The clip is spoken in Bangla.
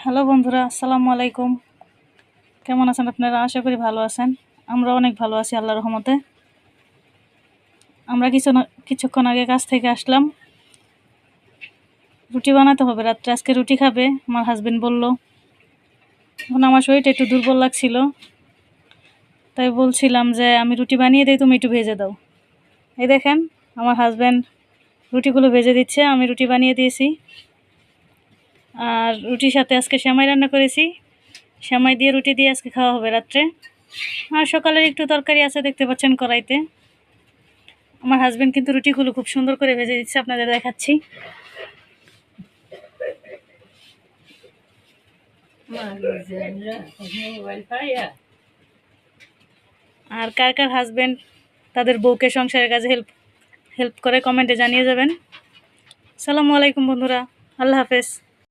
হ্যালো বন্ধুরা, আসসালামু আলাইকুম। কেমন আছেন আপনারা? আশা করি ভালো আছেন। আমরা অনেক ভালো আছি আল্লাহর রহমতে। আমরা কিছুক্ষণ আগে কাজ থেকে আসলাম। রুটি বানাতে হবে রাত্রে, আজকে রুটি খাবে আমার হাজবেন্ড বলল। এখন আমার শরীরটা একটু দুর্বল লাগছিল, তাই বলছিলাম যে আমি রুটি বানিয়ে দিই, তুমি একটু ভেজে দাও। এই দেখেন আমার হাজবেন্ড রুটিগুলো ভেজে দিচ্ছে, আমি রুটি বানিয়ে দিয়েছি। আর রুটির সাথে আজকে সেমাই রান্না করেছি। সেমাই দিয়ে রুটি দিয়ে আজকে খাওয়া হবে রাত্রে। আর সকালের একটু তরকারি আছে, দেখতে পাচ্ছেন কড়াইতে। আমার হাজবেন্ড কিন্তু রুটিগুলো খুব সুন্দর করে ভেজে দিচ্ছে, আপনাদের দেখাচ্ছি। আর কার কার হাজবেন্ড তাদের বউকে সংসারের কাজে হেল্প করে কমেন্টে জানিয়ে যাবেন। আসসালামু আলাইকুম বন্ধুরা, আল্লাহ হাফেজ।